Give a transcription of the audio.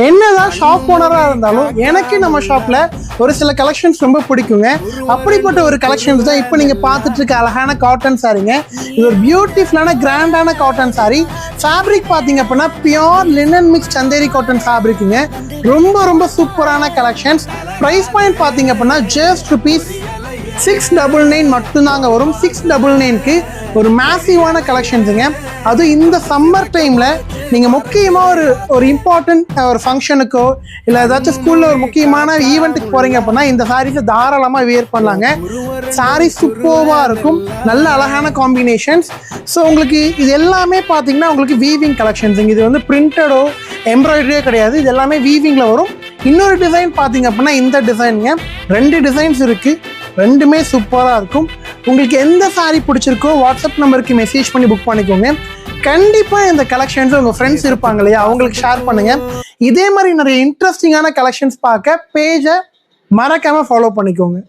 என்னதான் ஷாப் ஓனராக இருந்தாலும் எனக்கு நம்ம ஷாப்பில் ஒரு சில கலெக்ஷன்ஸ் ரொம்ப பிடிக்குங்க. அப்படிப்பட்ட ஒரு கலெக்ஷன்ஸ் தான் இப்போ நீங்கள் பார்த்துட்டு இருக்க அழகான காட்டன் சாரீங்க. இது ஒரு பியூட்டிஃபுல்லான கிராண்டான காட்டன் சாரீ. ஃபேப்ரிக் பார்த்தீங்க அப்படின்னா pure linen mix Chanderi cotton ஃபேப்ரிக்குங்க. ரொம்ப ரொம்ப சூப்பரான கலெக்ஷன்ஸ். ப்ரைஸ் பாயிண்ட் பார்த்தீங்க அப்படின்னா ஜஸ்ட் ₹699 மட்டும்தாங்க வரும். 699க்கு ஒரு மேசிவான கலெக்ஷன்ஸுங்க. அதுவும் இந்த சம்மர் டைமில் நீங்கள் முக்கியமாக ஒரு இம்பார்ட்டன்ட் ஒரு ஃபங்க்ஷனுக்கோ இல்லை ஏதாச்சும் ஸ்கூலில் ஒரு முக்கியமான ஈவெண்ட்டுக்கு போகிறீங்க அப்படின்னா இந்த சாரீஸை தாராளமாக வியர் பண்ணலாங்க. சாரீ சூப்பராக இருக்கும், நல்ல அழகான காம்பினேஷன்ஸ். ஸோ உங்களுக்கு இது எல்லாமே பார்த்தீங்கன்னா உங்களுக்கு வீவிங் கலெக்ஷன்ஸுங்க. இது வந்து பிரிண்டடோ எம்ப்ராய்டரியோ கிடையாது, இது எல்லாமே வீவிங்கில் வரும். இன்னொரு டிசைன் பார்த்தீங்க அப்படின்னா இந்த டிசைனுங்க. 2 டிசைன்ஸ் இருக்குது, ரெண்டுமே சூப்பராக இருக்கும். உங்களுக்கு எந்த சாரீ பிடிச்சிருக்கோ வாட்ஸ்அப் நம்பருக்கு மெசேஜ் பண்ணி புக் பண்ணிக்கோங்க. கண்டிப்பாக இந்த கலெக்ஷன்ஸ் உங்கள் ஃப்ரெண்ட்ஸ் இருப்பாங்க இல்லையா, அவங்களுக்கு ஷேர் பண்ணுங்கள். இதே மாதிரி நிறைய இன்ட்ரெஸ்டிங்கான கலெக்ஷன்ஸ் பார்க்க பேஜை மறக்காமல் ஃபாலோ பண்ணிக்கோங்க.